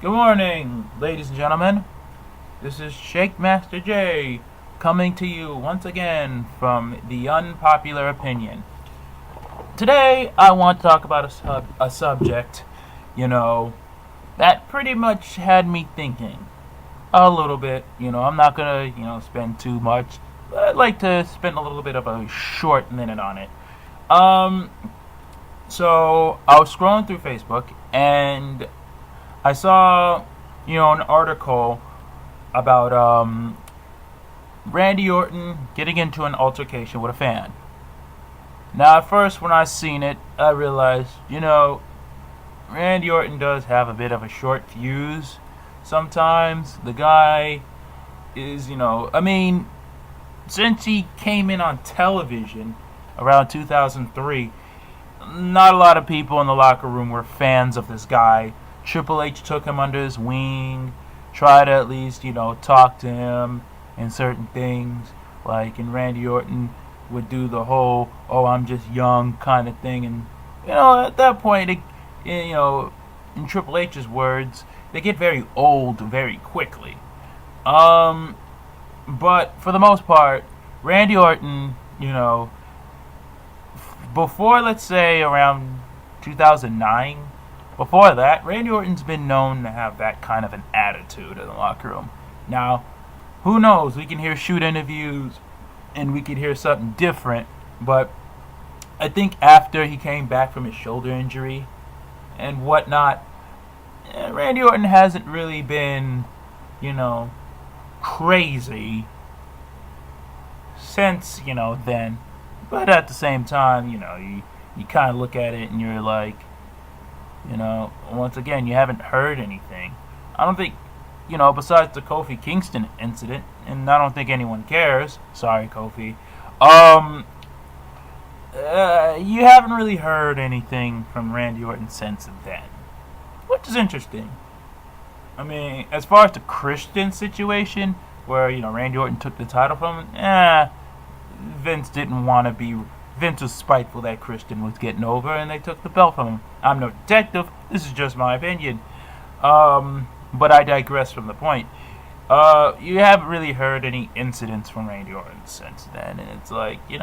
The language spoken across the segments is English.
Good morning, ladies and gentlemen. This is Jhammaster J coming to you once again from the unpopular opinion. Today, I want to talk about a subject, that pretty much had me thinking a little bit. I'm not gonna, spend too much, but I'd like to spend a little bit of a short minute on it. So I was scrolling through Facebook and I saw, an article about Randy Orton getting into an altercation with a fan. Now, at first, when I seen it, I realized, Randy Orton does have a bit of a short fuse. Sometimes the guy is, since he came in on television around 2003, not a lot of people in the locker room were fans of this guy. Triple H took him under his wing, tried to at least, talk to him and certain things. And Randy Orton would do the whole, oh, I'm just young kind of thing. And, at that point, in Triple H's words, they get very old very quickly. But for the most part, Randy Orton, before, let's say, around 2009, before that, Randy Orton's been known to have that kind of an attitude in the locker room. Now, who knows? We can hear shoot interviews and we could hear something different, but I think after he came back from his shoulder injury and whatnot, Randy Orton hasn't really been, crazy since, then. But at the same time, you kind of look at it and you're like, once again, you haven't heard anything. I don't think, besides the Kofi Kingston incident, and I don't think anyone cares. Sorry, Kofi. You haven't really heard anything from Randy Orton since then, which is interesting. I mean, as far as the Christian situation, where, Randy Orton took the title from him, Vince was spiteful that Christian was getting over, and they took the belt from him. I'm no detective. This is just my opinion. But I digress from the point. You haven't really heard any incidents from Randy Orton since then, and it's like, you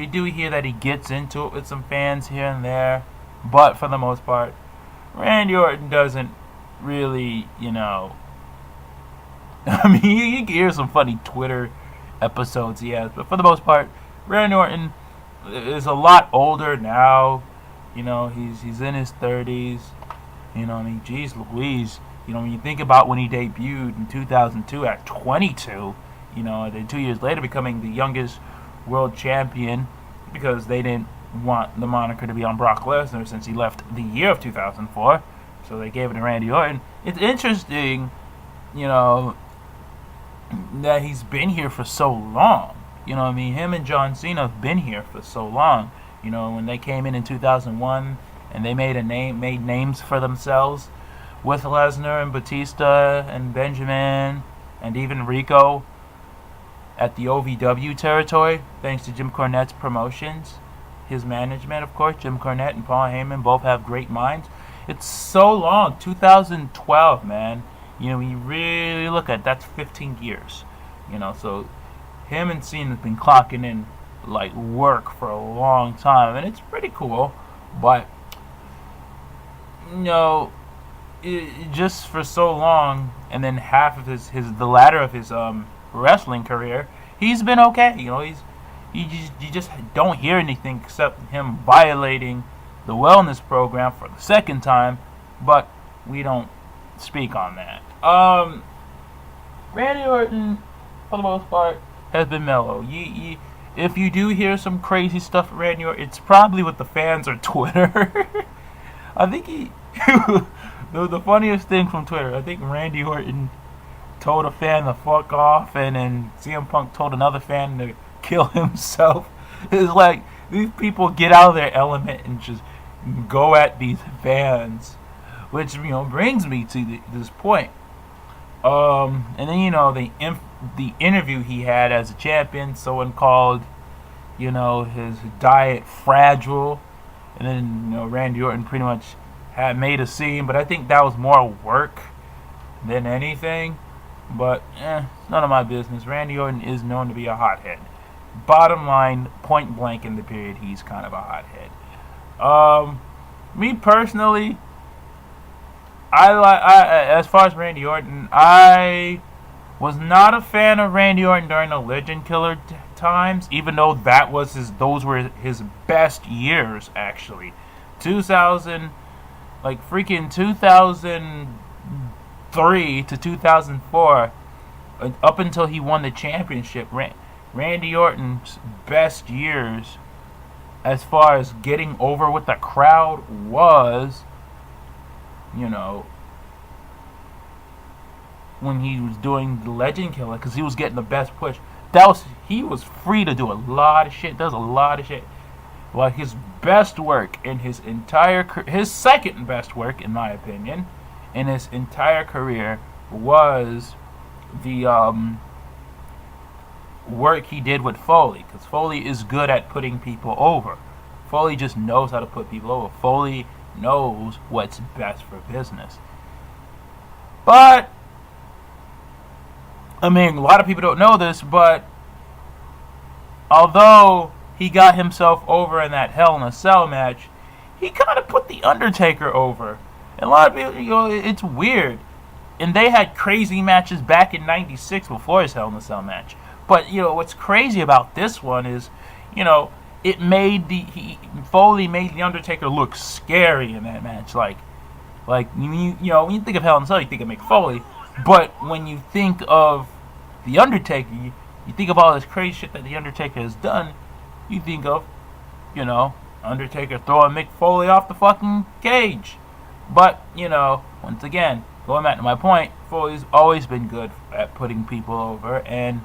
do hear that he gets into it with some fans here and there, but for the most part, Randy Orton doesn't really, I mean, you can hear some funny Twitter episodes he has, but for the most part, Randy Orton is a lot older now. He's in his 30s. Geez Louise. When you think about when he debuted in 2002 at 22, then 2 years later becoming the youngest world champion, because they didn't want the moniker to be on Brock Lesnar since he left the year of 2004, so they gave it to Randy Orton. It's interesting, that he's been here for so long. Him and John Cena have been here for so long. When they came in 2001 and they made names for themselves with Lesnar and Batista and Benjamin and even Rico at the OVW territory, thanks to Jim Cornette's promotions. His management, of course, Jim Cornette and Paul Heyman both have great minds. It's so long, 2012, man. You really look at that's 15 years. So him and Cena have been clocking in like work for a long time, and it's pretty cool. But just for so long, and then half of the latter of his wrestling career, he's been okay. You just don't hear anything except him violating the wellness program for the second time, but we don't speak on that. Randy Orton, for the most part, has been mellow. If you do hear some crazy stuff from Randy Orton, it's probably with the fans or Twitter. I think the funniest thing from Twitter, I think Randy Orton told a fan to fuck off, and then CM Punk told another fan to kill himself. It's like these people get out of their element and just go at these fans, which brings me to this point. And then the interview he had as a champion, someone called his diet fragile, and then Randy Orton pretty much had made a scene, but I think that was more work than anything. But none of my business. Randy Orton is known to be a hothead. Bottom line, point blank in the period, he's kind of a hothead. Me personally, as far as Randy Orton, I was not a fan of Randy Orton during the Legend Killer times, even though those were his best years, actually. 2003 to 2004, up until he won the championship, Randy Orton's best years as far as getting over with the crowd was, when he was doing the Legend Killer, because he was getting the best push. He was free to do a lot of shit. Does a lot of shit. Well, his best work in his second best work, in my opinion, in his entire career was the work he did with Foley, because Foley is good at putting people over. Foley just knows how to put people over. Foley knows what's best for business. But a lot of people don't know this, but although he got himself over in that Hell in a Cell match, he kind of put The Undertaker over. And a lot of people, it's weird. And they had crazy matches back in '96 before his Hell in a Cell match. But, what's crazy about this one is, it made Foley made The Undertaker look scary in that match. Like when you think of Hell in a Cell, you think of Mick Foley. But when you think of The Undertaker, you think of all this crazy shit that The Undertaker has done. You think of, Undertaker throwing Mick Foley off the fucking cage. But, once again, going back to my point, Foley's always been good at putting people over. And,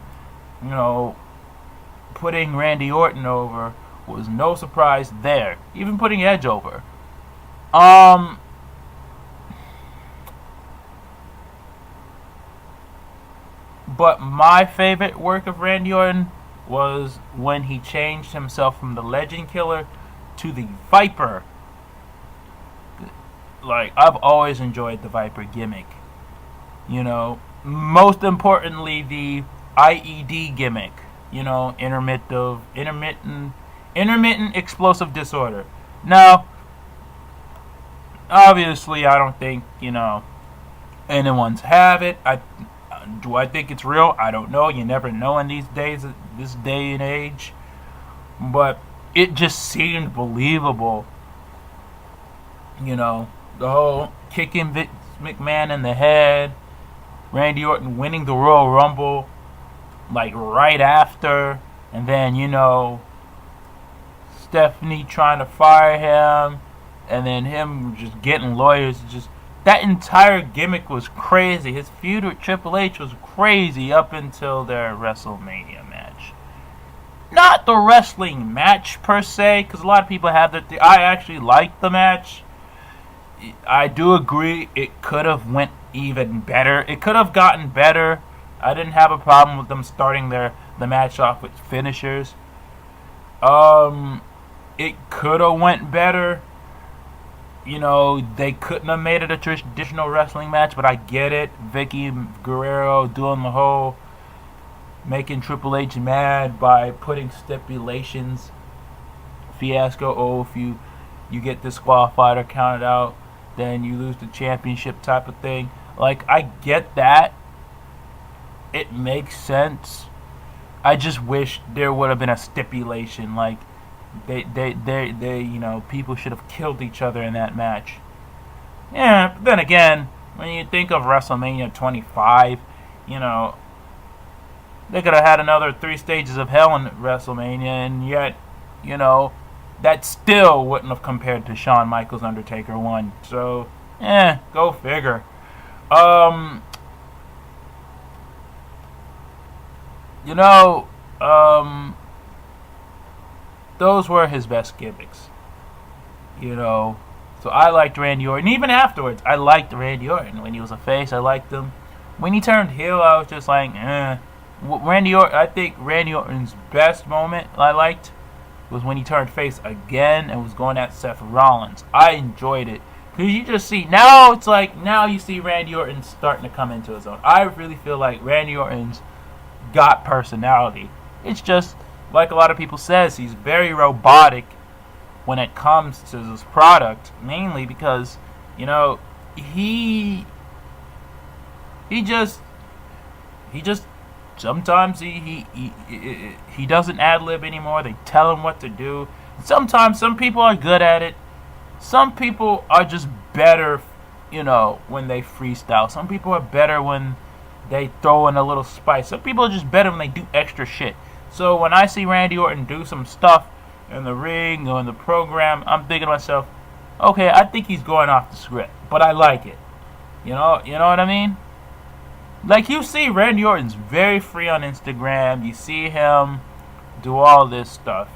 putting Randy Orton over was no surprise there. Even putting Edge over. But my favorite work of Randy Orton was when he changed himself from the Legend Killer to the Viper. I've always enjoyed the Viper gimmick. Most importantly, the IED gimmick. Intermittent explosive disorder. Now, obviously, I don't think, anyone's have it. Do I think it's real? I don't know. You never know in these days, this day and age. But it just seemed believable. The whole kicking Vince McMahon in the head, Randy Orton winning the Royal Rumble, right after, and then, Stephanie trying to fire him, and then him just getting lawyers. That entire gimmick was crazy. His feud with Triple H was crazy up until their WrestleMania match. Not the wrestling match per se, because a lot of people have that. I actually liked the match. I do agree it could have went even better. It could have gotten better. I didn't have a problem with them starting the match off with finishers. It could have went better. They couldn't have made it a traditional wrestling match, but I get it. Vicky Guerrero doing the whole making Triple H mad by putting stipulations. Fiasco, if you get disqualified or counted out, then you lose the championship type of thing. I get that. It makes sense. I just wish there would have been a stipulation, They people should have killed each other in that match. Yeah, but then again, when you think of WrestleMania 25, they could have had another 3 stages of hell in WrestleMania, and yet, that still wouldn't have compared to Shawn Michaels' Undertaker 1. So, go figure. Those were his best gimmicks. So I liked Randy Orton. Even afterwards, I liked Randy Orton. When he was a face, I liked him. When he turned heel, I was just like, Randy Orton, I think Randy Orton's best moment I liked was when he turned face again and was going at Seth Rollins. I enjoyed it Because you just see, now it's like, now you see Randy Orton starting to come into his own. I really feel like Randy Orton's got personality. It's just, like a lot of people says, he's very robotic when it comes to his product. Mainly because, you know, he just sometimes he doesn't ad-lib anymore. They tell him what to do. Sometimes some people are good at it. Some people are just better, you know, when they freestyle. Some people are better when they throw in a little spice. Some people are just better when they do extra shit. So when I see Randy Orton do some stuff in the ring or in the program, I'm thinking to myself, okay, I think he's going off the script, but I like it. You know what I mean? Like, you see Randy Orton's very free on Instagram. You see him do all this stuff.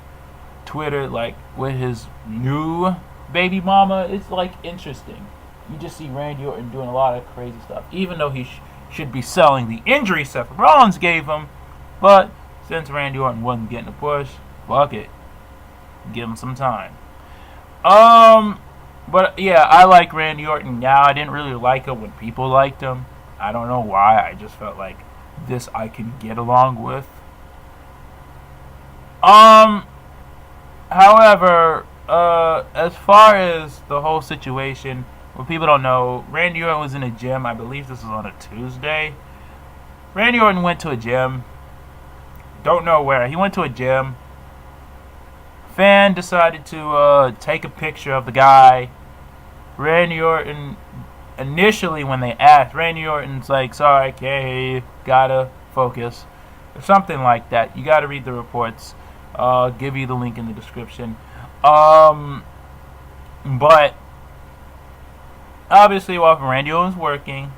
Twitter, like, with his new baby mama, it's, like, interesting. You just see Randy Orton doing a lot of crazy stuff. Even though he should be selling the injury Seth Rollins gave him. But since Randy Orton wasn't getting a push, fuck it. Give him some time. But, yeah, I like Randy Orton now. I didn't really like him when people liked him. I don't know why. I just felt like this I can get along with. However, as far as the whole situation, what people don't know, Randy Orton was in a gym. I believe this was on a Tuesday. Randy Orton went to a gym. Don't know where. He went to a gym. Fan decided to take a picture of the guy. Randy Orton, initially when they asked, Randy Orton's like, sorry, can't hear you, gotta focus, or something like that. You gotta read the reports. I'll give you the link in the description. But obviously while Randy Orton was working,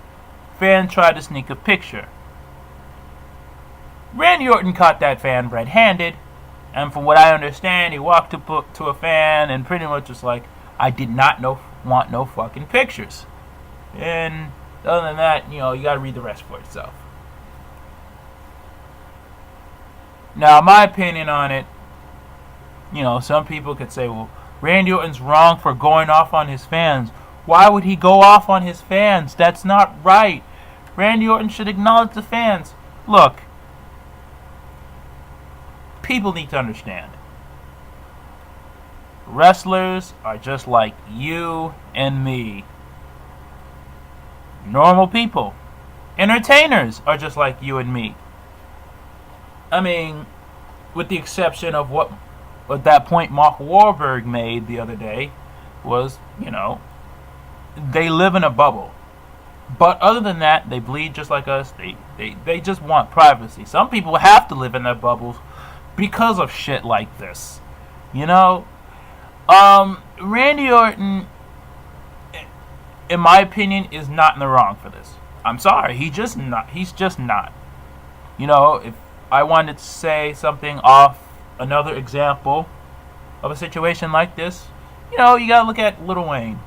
fan tried to sneak a picture. Randy Orton caught that fan red-handed, and from what I understand, he walked to a fan and pretty much was like, I did not want no fucking pictures. And other than that, you know, you gotta read the rest for itself. Now, my opinion on it, you know, some people could say, well, Randy Orton's wrong for going off on his fans. Why would he go off on his fans? That's not right. Randy Orton should acknowledge the fans. Look, people need to understand. Wrestlers are just like you and me. Normal people. Entertainers are just like you and me. I mean, with the exception of what at that point Mark Wahlberg made the other day was, you know, they live in a bubble. But other than that, they bleed just like us. They just want privacy. Some people have to live in their bubbles because of shit like this. You know? Randy Orton, in my opinion, is not in the wrong for this. I'm sorry. He's just not. You know, if I wanted to say something off another example of a situation like this, you know, you gotta look at Lil Wayne.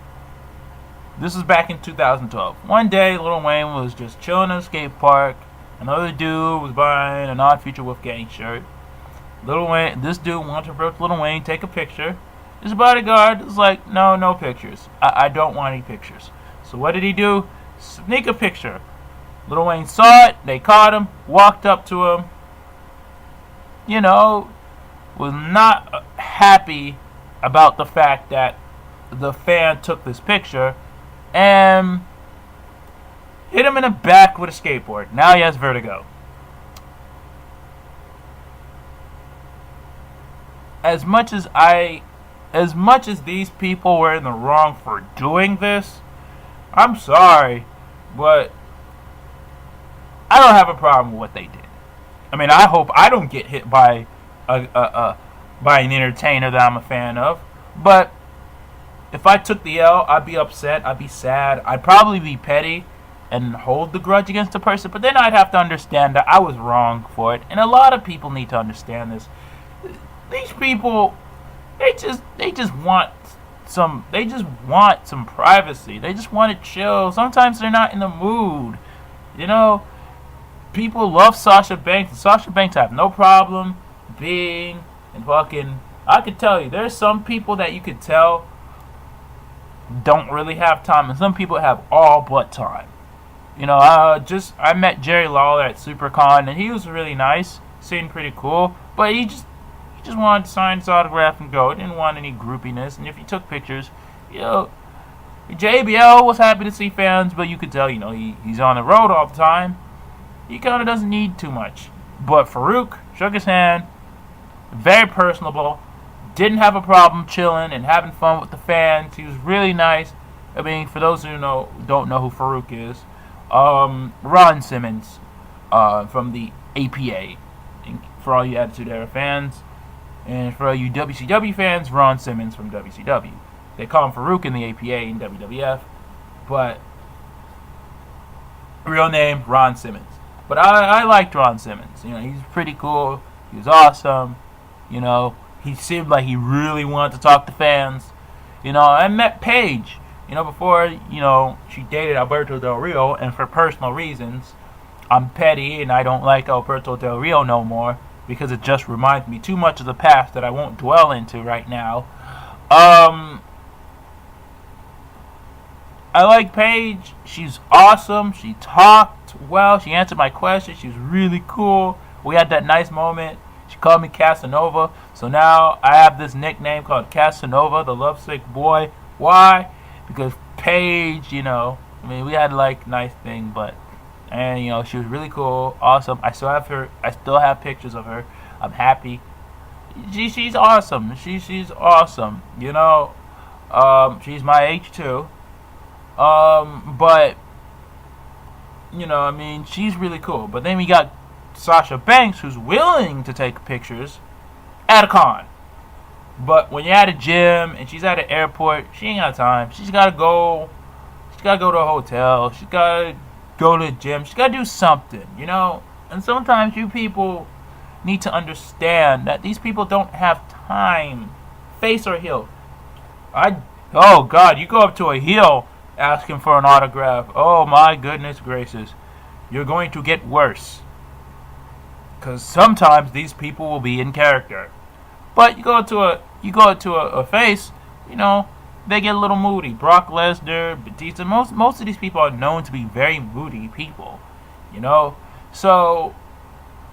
This was back in 2012. One day, Lil Wayne was just chilling in a skate park. Another dude was buying an Odd Future Wolfgang shirt. This dude wanted to approach Lil Wayne, take a picture. His bodyguard was like, no pictures. I don't want any pictures. So what did he do? Sneak a picture. Lil Wayne saw it. They caught him. Walked up to him. You know, was not happy about the fact that the fan took this picture and hit him in the back with a skateboard. Now he has vertigo. As much as these people were in the wrong for doing this, I'm sorry, but I don't have a problem with what they did. I mean, I hope I don't get hit by by an entertainer that I'm a fan of. But if I took the L, I'd be upset. I'd be sad. I'd probably be petty and hold the grudge against the person. But then I'd have to understand that I was wrong for it. And a lot of people need to understand this. These people, they just want some privacy. They just want to chill. Sometimes they're not in the mood. You know, people love Sasha Banks, and Sasha Banks have no problem being and fucking. I could tell you, there's some people that you could tell don't really have time, and some people have all but time. I met Jerry Lawler at SuperCon, and he was really nice, seemed pretty cool, but he just wanted to sign his autograph and go. He didn't want any groupiness, and if he took pictures, JBL was happy to see fans, but you could tell, he's on the road all the time. He kind of doesn't need too much. But Farouk shook his hand, very personable, didn't have a problem chilling and having fun with the fans. He was really nice. I mean, for those who don't know who Farouk is, Ron Simmons from the APA. And for all you Attitude Era fans, and for all you WCW fans, Ron Simmons from WCW. They call him Farouk in the APA and WWF, but real name Ron Simmons. But I liked Ron Simmons. He's pretty cool. He was awesome. He seemed like he really wanted to talk to fans. I met Paige. Before she dated Alberto Del Rio, and for personal reasons, I'm petty and I don't like Alberto Del Rio no more because it just reminds me too much of the past that I won't dwell into right now. I like Paige. She's awesome. She talked well. She answered my questions. She was really cool. We had that nice moment. She called me Casanova. So now I have this nickname called Casanova, the lovesick boy. Why? Because Paige, we had nice thing, and she was really cool, awesome. I still have pictures of her. I'm happy. She's awesome. She's awesome. She's my age too. But she's really cool. But then we got Sasha Banks, who's willing to take pictures at a con. But when you're at a gym and she's at an airport, she ain't got time. She's gotta go. She's gotta go to a hotel. She's gotta go to the gym. She's gotta do something, And sometimes you people need to understand that these people don't have time, face or heel. Oh God, you go up to a heel asking for an autograph. Oh my goodness gracious, you're going to get worse. Because sometimes these people will be in character. But you go to a face, they get a little moody. Brock Lesnar, Batista, most of these people are known to be very moody people, So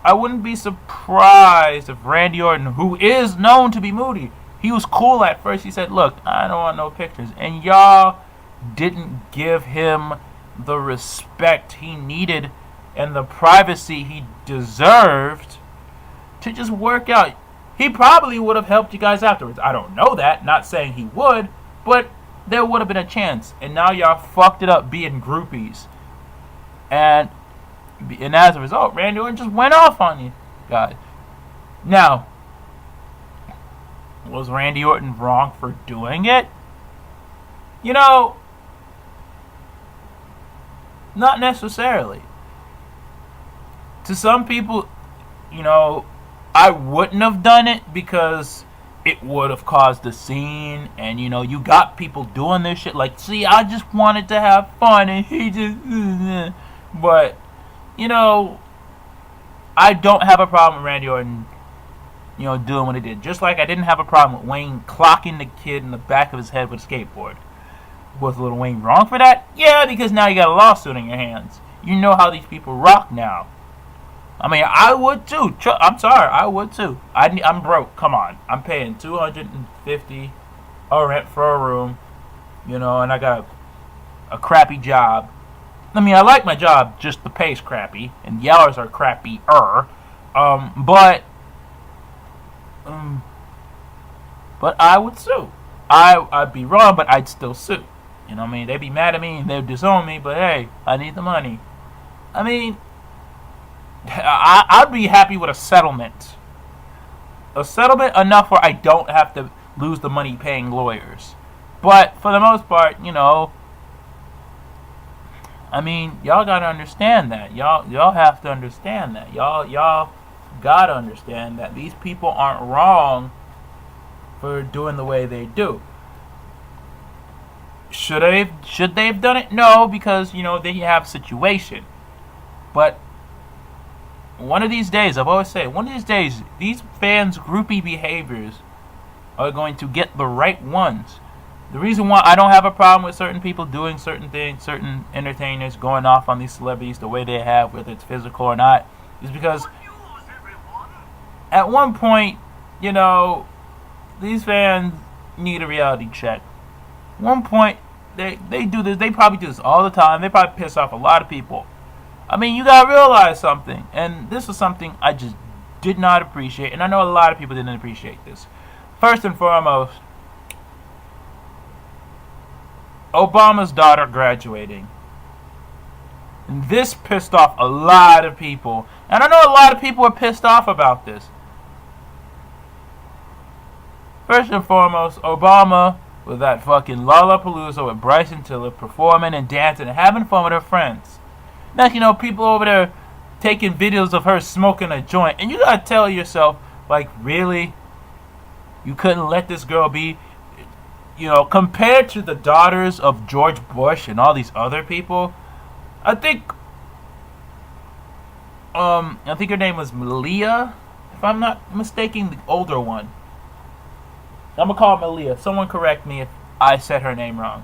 I wouldn't be surprised if Randy Orton, who is known to be moody, he was cool at first. He said, "Look, I don't want no pictures," and y'all didn't give him the respect he needed and the privacy he deserved to just work out. He probably would have helped you guys afterwards. I don't know that. Not saying he would, but there would have been a chance. And now y'all fucked it up being groupies. And as a result, Randy Orton just went off on you guys. Now, was Randy Orton wrong for doing it? Not necessarily. To some people, I wouldn't have done it because it would have caused a scene, and you got people doing this shit see, I just wanted to have fun and he just but I don't have a problem with Randy Orton doing what he did, just like I didn't have a problem with Wayne clocking the kid in the back of his head with a skateboard. Was Lil Wayne wrong for that? Yeah, because now you got a lawsuit in your hands. You know how these people rock now. I mean, I would too. I'm sorry, I would too. I'm broke. Come on, I'm paying $250 a rent for a room, and I got a crappy job. I mean, I like my job, just the pay's crappy, and the hours are crappier. But I would sue. I'd be wrong, but I'd still sue. They'd be mad at me and they'd disown me, but hey, I need the money. I mean, I'd be happy with a settlement. A settlement enough where I don't have to lose the money paying lawyers. But for the most part, I mean, y'all gotta understand that. Y'all have to understand that. Y'all gotta understand that these people aren't wrong for doing the way they do. Should they have done it? No, because they have a situation. But one of these days, I've always said, one of these days, these fans' groupie behaviors are going to get the right ones The reason why I don't have a problem with certain people doing certain things, certain entertainers going off on these celebrities the way they have, whether it's physical or not, is because at one point, you know, these fans need a reality check. One point, they do this. They probably do this all the time. They probably piss off a lot of people. I mean, you gotta realize something, and this is something I just did not appreciate, and I know a lot of people didn't appreciate this. First and foremost, Obama's daughter graduating. And this pissed off a lot of people. And I know a lot of people are pissed off about this. First and foremost, Obama with that fucking Lollapalooza with Bryson Tiller performing and dancing and having fun with her friends. Now, you know, people over there taking videos of her smoking a joint. And you gotta tell yourself, like, really? You couldn't let this girl be? You know, compared to the daughters of George Bush and all these other people, I think her name was Malia, if I'm not mistaken, the older one. I'm gonna call her Malia. Someone correct me if I said her name wrong.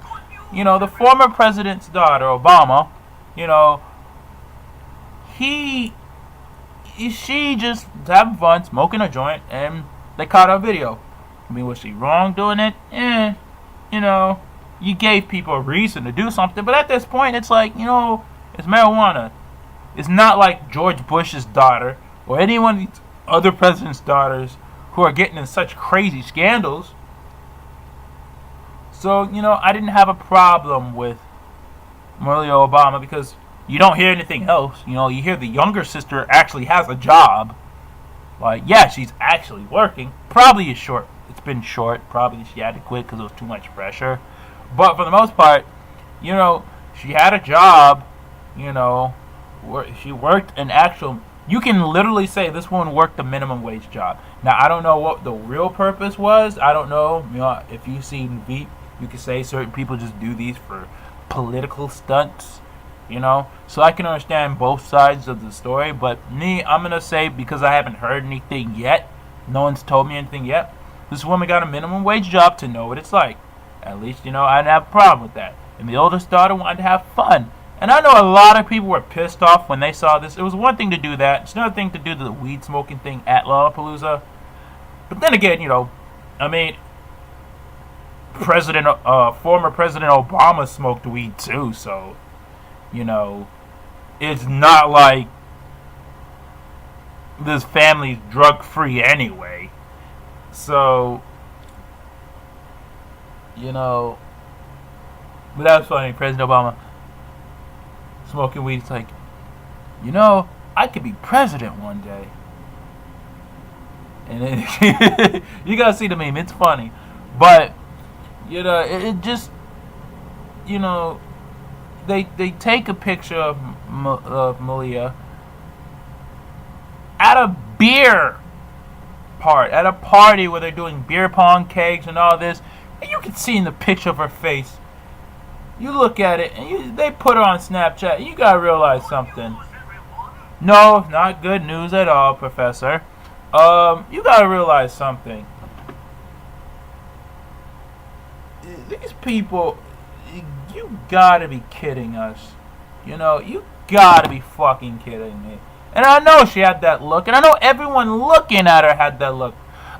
You know, the former president's daughter, Obama, you know, she just having fun, smoking a joint, and they caught her video. I mean, was she wrong doing it? You know, you gave people a reason to do something, but at this point, it's like, you know, it's marijuana. It's not like George Bush's daughter or any one of these other presidents' daughters who are getting in such crazy scandals. So, you know, I didn't have a problem with Malia Obama because you don't hear anything else. You know, you hear the younger sister actually has a job. Like, yeah, she's actually working. Probably is short. It's been short. Probably she had to quit because it was too much pressure. But for the most part, you know, she had a job. You know, she worked an actual... You can literally say this woman worked a minimum wage job. Now, I don't know what the real purpose was. I don't know. You know, if you've seen Veep, you can say certain people just do these for political stunts. You know, so I can understand both sides of the story. But me, I'm going to say, because I haven't heard anything yet, no one's told me anything yet, this woman got a minimum wage job to know what it's like. At least, you know, I didn't have a problem with that. And the oldest daughter wanted to have fun. And I know a lot of people were pissed off when they saw this. It was one thing to do that. It's another thing to do the weed smoking thing at Lollapalooza. But then again, you know, I mean, former President Obama smoked weed too. So, you know, it's not like this family's drug free anyway. So, you know, but that was funny. President Obama smoking weed. It's like, you know, I could be president one day. And then you gotta see the meme. It's funny, but you know, it just, you know, they take a picture of Malia at a beer at a party where they're doing beer pong kegs and all this, and you can see in the picture of her face. You look at it, and they put her on Snapchat. You gotta realize something. No, not good news at all, Professor. You gotta realize something. These people, you gotta be kidding us. You know, you gotta be fucking kidding me. And I know she had that look, and I know everyone looking at her had that look.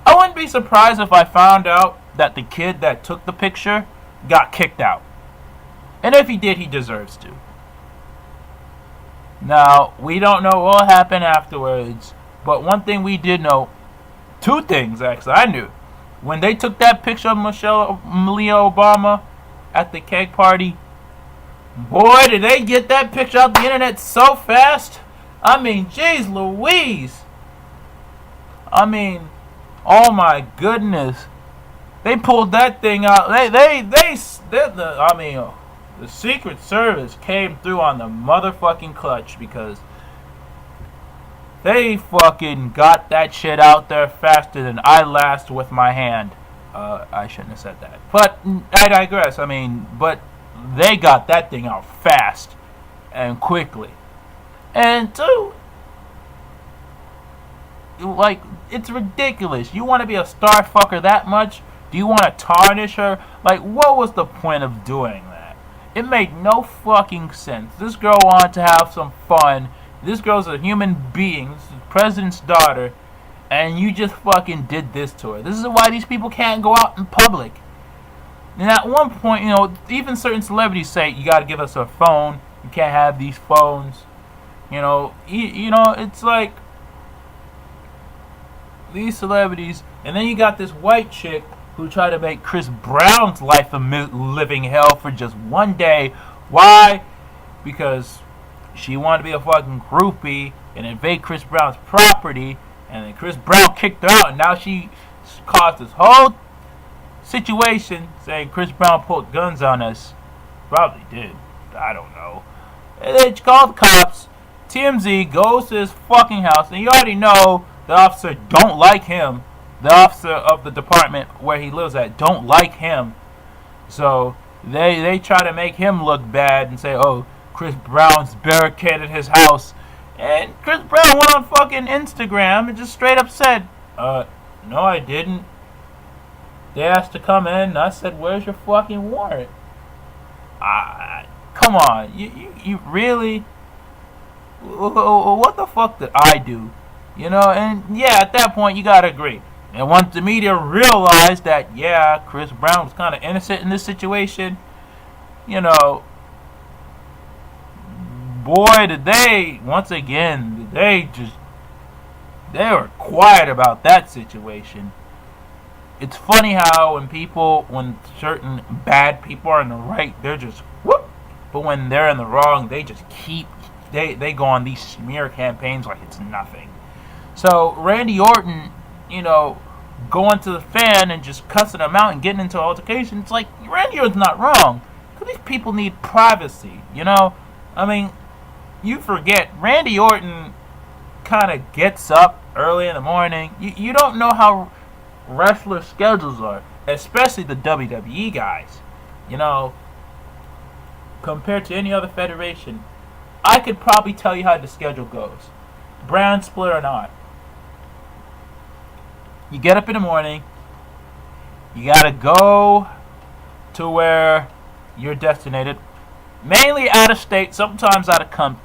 I wouldn't be surprised if I found out that the kid that took the picture got kicked out. And if he did, he deserves to. Now, we don't know what happened afterwards, but one thing we did know, two things actually, I knew. When they took that picture of Malia Obama at the cake party, boy, did they get that picture out the internet so fast. I mean, jeez Louise. I mean, oh my goodness. They pulled that thing out. The Secret Service came through on the motherfucking clutch because they fucking got that shit out there faster than I last with my hand. I shouldn't have said that. But I digress. I mean, but they got that thing out fast and quickly. And two, like, it's ridiculous. You want to be a star fucker that much Do you want to tarnish her? Like, what was the point of doing that? It made no fucking sense. This girl wanted to have some fun. This girl's a human being. This is the president's daughter. And you just fucking did this to her. This is why these people can't go out in public. And at one point, even certain celebrities say, you gotta give us a phone. You can't have these phones. It's like these celebrities. And then you got this white chick who tried to make Chris Brown's life a living hell for just one day. Why? Because she wanted to be a fucking groupie and invade Chris Brown's property. And then Chris Brown kicked her out. And now she caused this whole situation saying Chris Brown pulled guns on us. Probably did. I don't know. And then she called the cops. TMZ goes to his fucking house. And you already know the officer don't like him. The officer of the department where he lives at don't like him. So they try to make him look bad and say, oh, Chris Brown's barricaded his house. And Chris Brown went on fucking Instagram and just straight up said, no I didn't. They asked to come in and I said, where's your fucking warrant? Come on. You really? What the fuck did I do? And yeah, at that point you gotta agree. And once the media realized that, yeah, Chris Brown was kind of innocent in this situation, boy, did they, once again, they were quiet about that situation. It's funny how when certain bad people are in the right, they're just whoop. But when they're in the wrong, they just they go on these smear campaigns like it's nothing. So Randy Orton, going to the fan and just cussing them out and getting into an altercation, it's like, Randy Orton's not wrong. Because these people need privacy, I mean, you forget, Randy Orton kind of gets up early in the morning. You don't know how wrestler schedules are, especially the WWE guys. Compared to any other federation, I could probably tell you how the schedule goes, brand split or not. You get up in the morning, you gotta go to where you're destinated, mainly out of state, sometimes out of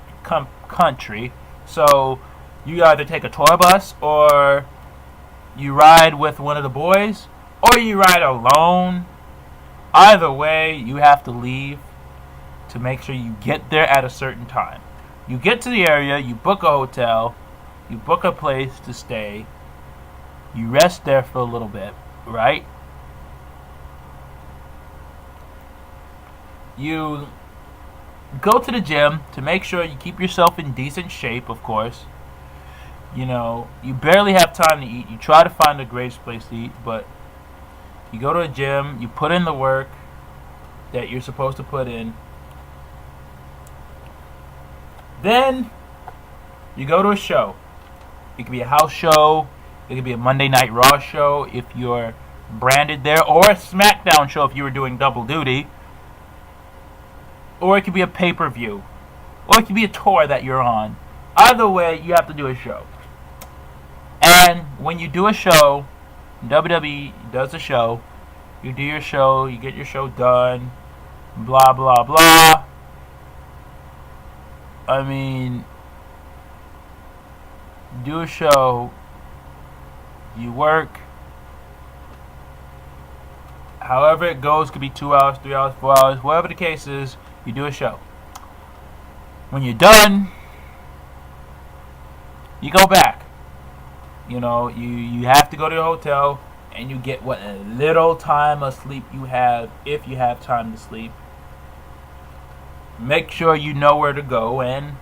country. So you either take a tour bus, or you ride with one of the boys, or you ride alone. Either way, you have to leave to make sure you get there at a certain time. You get to the area, you book a hotel, you book a place to stay, you rest there for a little bit, right? You go to the gym to make sure you keep yourself in decent shape, of course. You barely have time to eat. You try to find a great place to eat, but you go to a gym, you put in the work that you're supposed to put in. Then you go to a show. It could be a house show. It could be a Monday Night Raw show if you're branded there, or a SmackDown show if you were doing double duty. Or it could be a pay-per-view. Or it could be a tour that you're on. Either way, you have to do a show. And when you do a show, WWE does a show, you do your show, you get your show done, blah, blah, blah. I mean, do a show, you work, however it goes, could be 2 hours, 3 hours, 4 hours, whatever the case is, you do a show. When you're done, you go back. You have to go to your hotel, and you get what little time of sleep you have, if you have time to sleep. Make sure you know where to go, and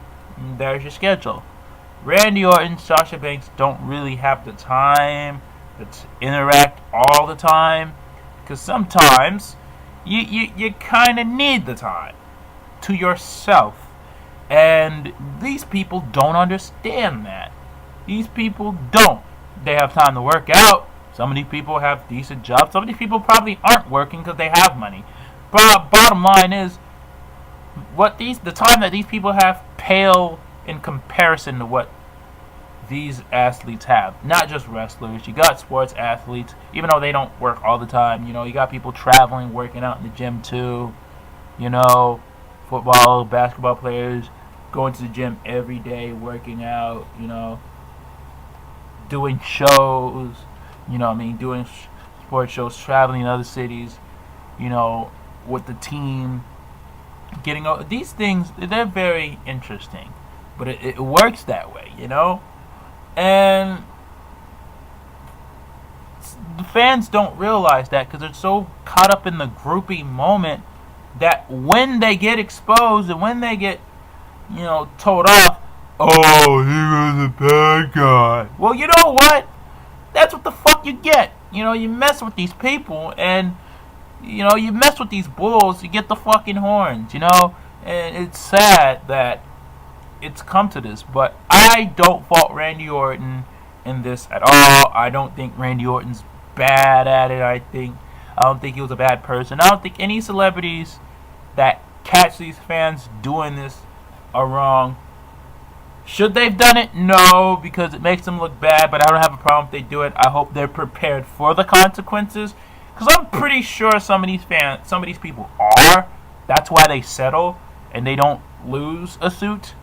there's your schedule. Randy Orton, Sasha Banks don't really have the time to interact all the time, because sometimes you kind of need the time to yourself, and these people don't understand that. These people don't. They have time to work out. Some of these people have decent jobs. Some of these people probably aren't working because they have money. But bottom line is, the time that these people have pale in comparison to what these athletes have. Not just wrestlers. You got sports athletes, even though they don't work all the time. You know, you got people traveling, working out in the gym too. You know, football, basketball players going to the gym every day, working out. You know, doing shows. You know what I mean? Doing sports shows, traveling in other cities. You know, with the team. Getting over these things, they're very interesting. But it works that way, you know? And the fans don't realize that because they're so caught up in the groupie moment that when they get exposed and when they get, you know, told off, oh, he was a bad guy. Well, you know what? That's what the fuck you get. You know, you mess with these people and, you know, you mess with these bulls, you get the fucking horns, you know? And it's sad that it's come to this, but I don't fault Randy Orton in this at all. I don't think Randy Orton's bad at it. I don't think he was a bad person. I don't think any celebrities that catch these fans doing this are wrong. Should they've done it? No, because it makes them look bad, but I don't have a problem if they do it. I hope they're prepared for the consequences, because I'm pretty sure some of these people are. That's why they settle and they don't lose a suit.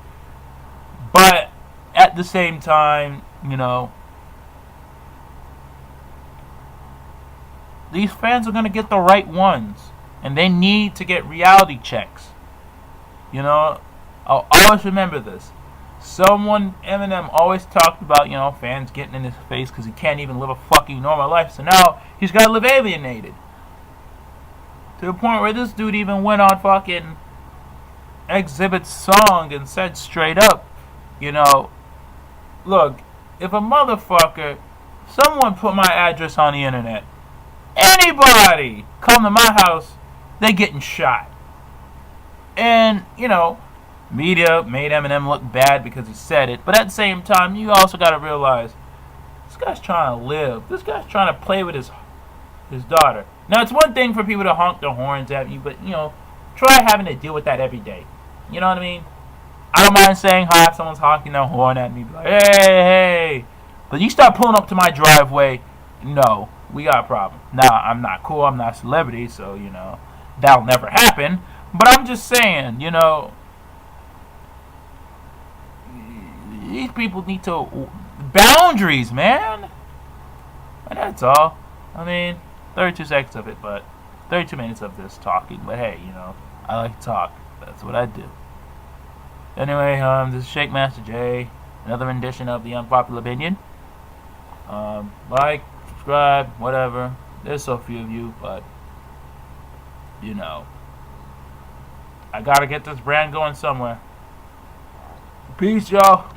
But at the same time, you know, these fans are going to get the right ones. And they need to get reality checks. You know, I'll always remember this. Eminem always talked about, you know, fans getting in his face because he can't even live a fucking normal life. So now he's got to live alienated. To the point where this dude even went on fucking Exhibit's song and said straight up, you know, look, if a motherfucker, someone put my address on the internet, anybody come to my house, they getting shot. And, you know, media made Eminem look bad because he said it, but at the same time, you also got to realize, this guy's trying to live. This guy's trying to play with his daughter. Now, it's one thing for people to honk their horns at you, but, you know, try having to deal with that every day. You know what I mean? I don't mind saying hi if someone's honking their horn at me. Be like, hey. But you start pulling up to my driveway, no, we got a problem. Now, I'm not cool. I'm not a celebrity, so, you know, that'll never happen. But I'm just saying, you know, these people need to... boundaries, man. And that's all. I mean, 32 seconds of it, but 32 minutes of this talking. But hey, you know, I like to talk. That's what I do. Anyway, this is Jhammaster J. Another rendition of the Unpopular Opinion. Like, subscribe, whatever. There's so few of you, but, you know, I gotta get this brand going somewhere. Peace, y'all.